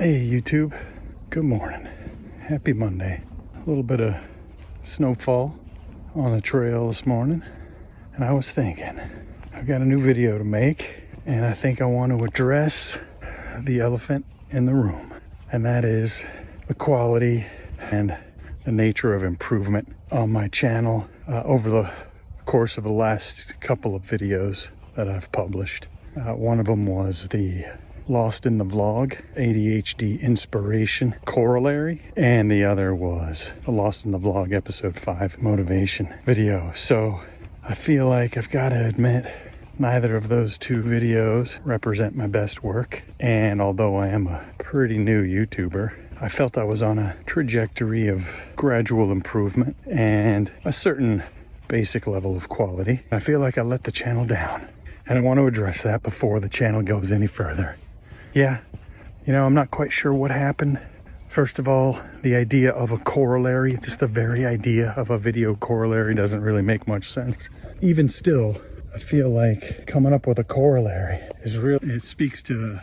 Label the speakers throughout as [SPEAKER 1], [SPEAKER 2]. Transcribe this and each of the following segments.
[SPEAKER 1] Hey YouTube, good morning. Happy Monday. A little bit of snowfall on the trail this morning. And I was thinking, I've got a new video to make, and I think I want to address the elephant in the room. And that is the quality and the nature of improvement on my channel over the course of the last couple of videos that I've published. One of them was the Lost in the Vlog, ADHD Inspiration Corollary, and the other was the Lost in the Vlog Episode 5 Motivation video. So I feel like I've got to admit neither of those two videos represent my best work, and although I am a pretty new YouTuber, I felt I was on a trajectory of gradual improvement and a certain basic level of quality. I feel like I let the channel down, and I want to address that before the channel goes any further. Yeah, I'm not quite sure what happened. First of all, the idea of a corollary, just the very idea of a video corollary doesn't really make much sense. Even still, I feel like coming up with a corollary is real. It speaks to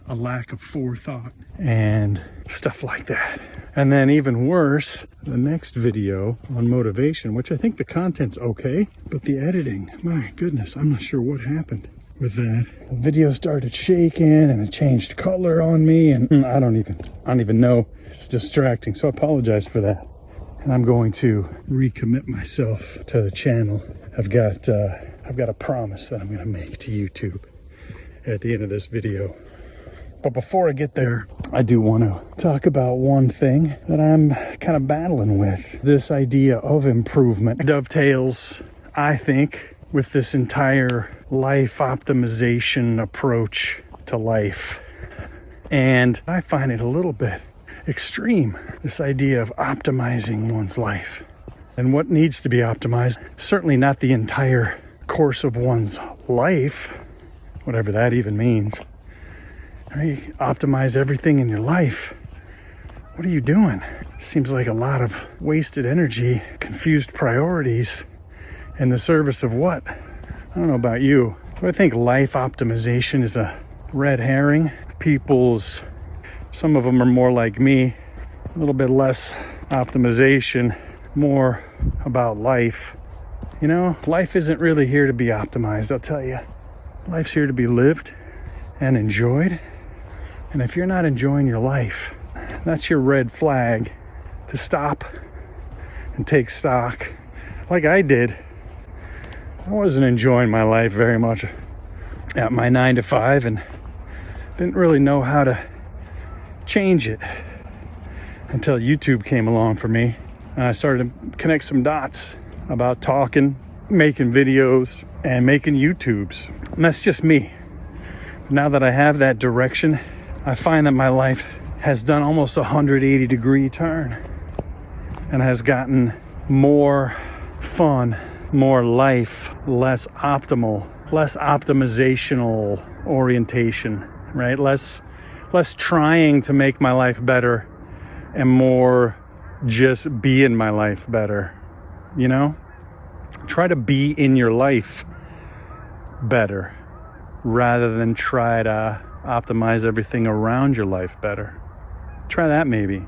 [SPEAKER 1] a lack of forethought and stuff like that. And then even worse, the next video on motivation, which I think the content's okay, but the editing, my goodness, I'm not sure what happened with that. The video started shaking and it changed color on me, and I don't even know. It's distracting, so I apologize for that. And I'm going to recommit myself to the channel. I've got a promise that I'm going to make to YouTube at the end of this video. But before I get there, I do want to talk about one thing that I'm kind of battling with. This idea of improvement dovetails, I think, with this entire life optimization approach to life. And I find it a little bit extreme, this idea of optimizing one's life. And what needs to be optimized, certainly not the entire course of one's life, whatever that even means. Right? Optimize everything in your life. What are you doing? Seems like a lot of wasted energy, confused priorities, in the service of what? I don't know about you, but I think life optimization is a red herring. Some of them are more like me, a little bit less optimization, more about life. Life isn't really here to be optimized, I'll tell you. Life's here to be lived and enjoyed. And if you're not enjoying your life, that's your red flag to stop and take stock. Like I did. I wasn't enjoying my life very much at my 9 to 5 and didn't really know how to change it until YouTube came along for me. And I started to connect some dots about talking, making videos, and making YouTubes. And that's just me. Now that I have that direction, I find that my life has done almost a 180-degree turn and has gotten more fun, more life, less optimal, less optimizational orientation, right? Less trying to make my life better and more just being my life better, Try to be in your life better rather than try to optimize everything around your life better. Try that maybe.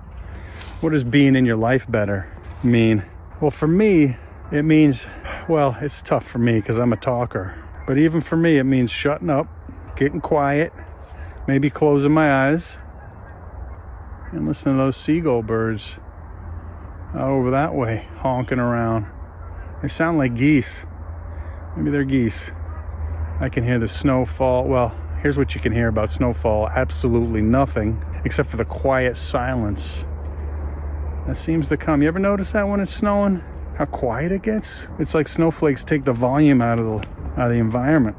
[SPEAKER 1] What does being in your life better mean? Well, for me, it means, it's tough for me because I'm a talker. But even for me, it means shutting up, getting quiet, maybe closing my eyes, and listening to those seagull birds out over that way, honking around. They sound like geese. Maybe they're geese. I can hear the snowfall. Well, here's what you can hear about snowfall. Absolutely nothing, except for the quiet silence that seems to come. You ever notice that when it's snowing? How quiet it gets? It's like snowflakes take the volume out of the environment.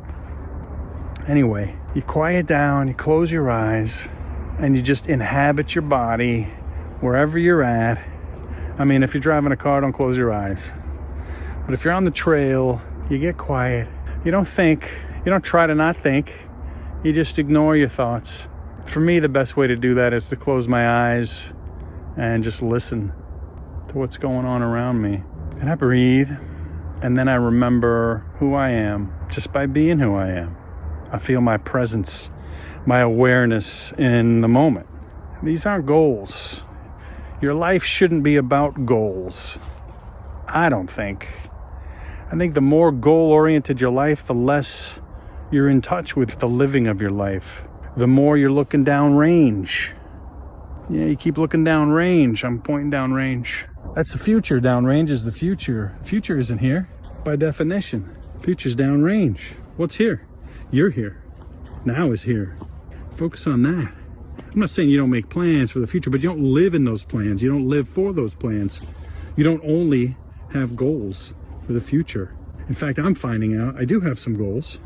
[SPEAKER 1] Anyway, you quiet down, you close your eyes, and you just inhabit your body wherever you're at. I mean, if you're driving a car, don't close your eyes. But if you're on the trail, you get quiet. You don't think. You don't try to not think. You just ignore your thoughts. For me, the best way to do that is to close my eyes and just listen to what's going on around me. And I breathe, and then I remember who I am just by being who I am. I feel my presence, my awareness in the moment. These aren't goals. Your life shouldn't be about goals. I don't think. I think the more goal-oriented your life, the less you're in touch with the living of your life. The more you're looking down range. Yeah, you keep looking down range. I'm pointing down range. That's the future. Down range is the future. The future isn't here by definition. Future's down range. What's here? You're here. Now is here. Focus on that. I'm not saying you don't make plans for the future, but you don't live in those plans. You don't live for those plans. You don't only have goals for the future. In fact, I'm finding out I do have some goals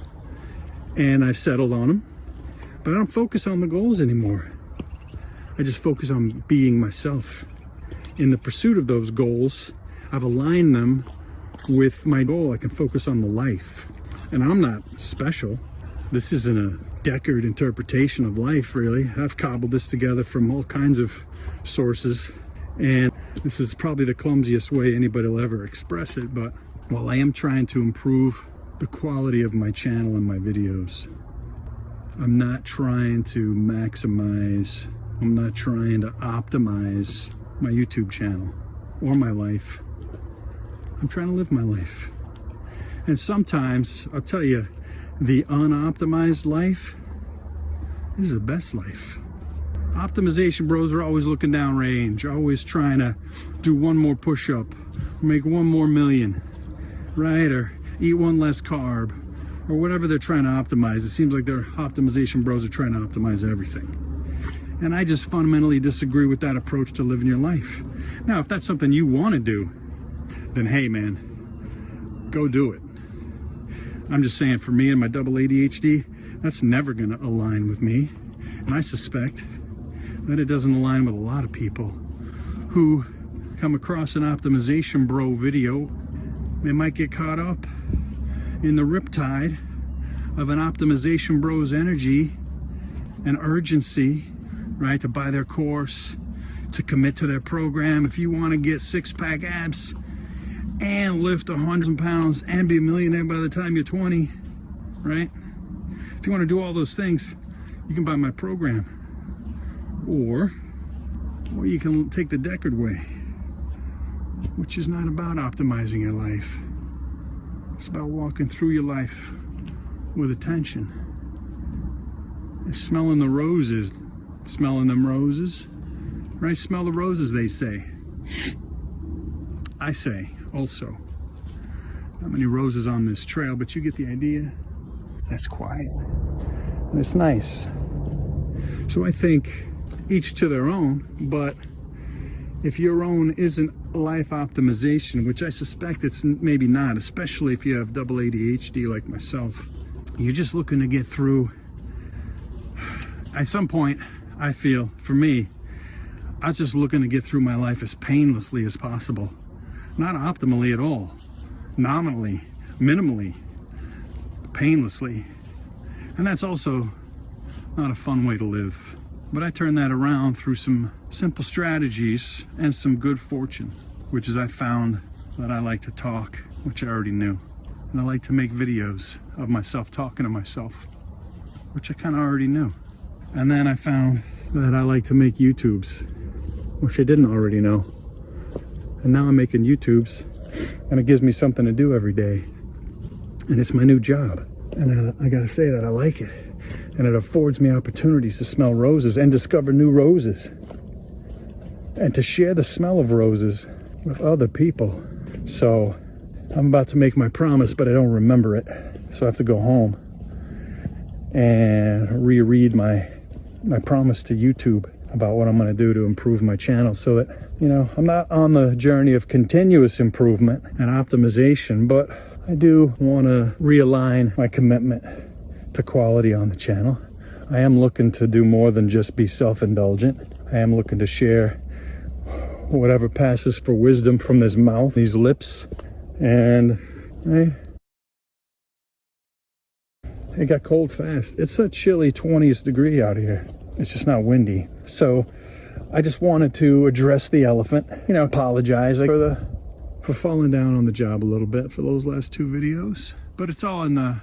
[SPEAKER 1] and I've settled on them, but I don't focus on the goals anymore. I just focus on being myself. In the pursuit of those goals, I've aligned them with my goal. I can focus on the life. And I'm not special. This isn't a Deckard interpretation of life, really. I've cobbled this together from all kinds of sources. And this is probably the clumsiest way anybody will ever express it. But while I am trying to improve the quality of my channel and my videos, I'm not trying to maximize, I'm not trying to optimize my YouTube channel or my life. I'm trying to live my life. And sometimes, I'll tell you, the unoptimized life is the best life. Optimization bros are always looking down range, always trying to do one more push-up, make one more million, right? Or eat one less carb, or whatever they're trying to optimize. It seems like their optimization bros are trying to optimize everything. And I just fundamentally disagree with that approach to living your life. Now, if that's something you want to do, then hey man, go do it. I'm just saying, for me and my double ADHD, that's never going to align with me. And I suspect that it doesn't align with a lot of people who come across an optimization bro video. They might get caught up in the riptide of an optimization bro's energy and urgency, right, to buy their course, to commit to their program. If you want to get six-pack abs and lift 100 pounds and be a millionaire by the time you're 20, right? If you want to do all those things, you can buy my program. Or you can take the Deckard way, which is not about optimizing your life. It's about walking through your life with attention. It's smelling the roses. Smelling them roses, right? Smell the roses, they say. I say also. Not many roses on this trail, but you get the idea. That's quiet and it's nice. So I think each to their own, but if your own isn't life optimization, which I suspect it's maybe not, especially if you have double ADHD like myself, you're just looking to get through. At some point, I feel, for me, I was just looking to get through my life as painlessly as possible. Not optimally at all. Nominally, minimally, painlessly. And that's also not a fun way to live. But I turned that around through some simple strategies and some good fortune, which is I found that I like to talk, which I already knew. And I like to make videos of myself talking to myself, which I kind of already knew. And then I found that I like to make YouTubes, which I didn't already know. And now I'm making YouTubes, and it gives me something to do every day. And it's my new job. And I gotta say that I like it. And it affords me opportunities to smell roses and discover new roses. And to share the smell of roses with other people. So I'm about to make my promise, but I don't remember it. So I have to go home and reread my promise to YouTube about what I'm going to do to improve my channel, so that, you know, I'm not on the journey of continuous improvement and optimization, but I do want to realign my commitment to quality on the channel. I am looking to do more than just be self-indulgent. I am looking to share whatever passes for wisdom from this mouth, these lips, and right, it got cold fast. It's a chilly 20th degree out here. It's just not windy. So I just wanted to address the elephant, you know, apologize for falling down on the job a little bit for those last two videos. But it's all in the,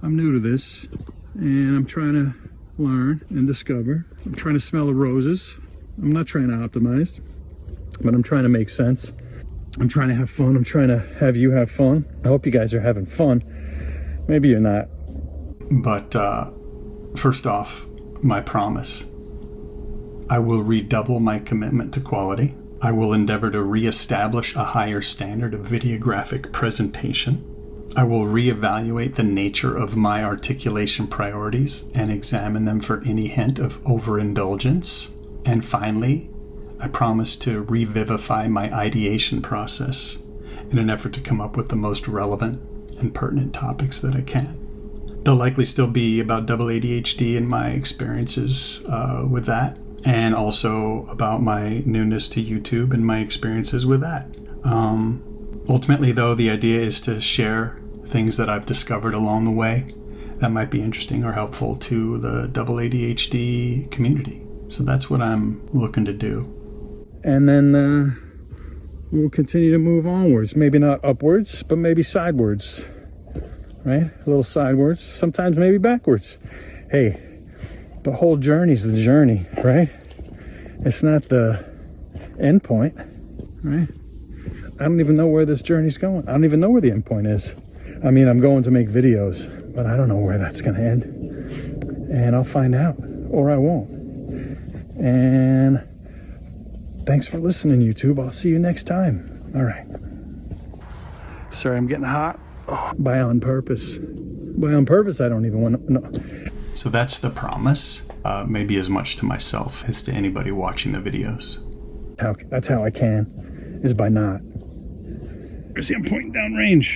[SPEAKER 1] I'm new to this and I'm trying to learn and discover. I'm trying to smell the roses. I'm not trying to optimize, but I'm trying to make sense. I'm trying to have fun. I'm trying to have you have fun. I hope you guys are having fun. Maybe you're not. But first off, my promise. I will redouble my commitment to quality. I will endeavor to reestablish a higher standard of videographic presentation. I will reevaluate the nature of my articulation priorities and examine them for any hint of overindulgence. And finally, I promise to revivify my ideation process in an effort to come up with the most relevant and pertinent topics that I can. There'll likely still be about AA-DHD and my experiences with that, and also about my newness to YouTube and my experiences with that. Ultimately, though, the idea is to share things that I've discovered along the way that might be interesting or helpful to the AA-DHD community. So that's what I'm looking to do. And then we'll continue to move onwards. Maybe not upwards, but maybe sidewards. Right? A little sidewards. Sometimes maybe backwards. Hey, the whole journey's the journey, right? It's not the end point, right? I don't even know where this journey's going. I don't even know where the end point is. I mean, I'm going to make videos, but I don't know where that's going to end. And I'll find out, or I won't. And thanks for listening, YouTube. I'll see you next time. All right. Sorry, I'm getting hot. Oh, by on purpose. By on purpose, I don't even want to know. So that's the promise, maybe as much to myself as to anybody watching the videos. That's how I can, is by not. See, I'm pointing down range.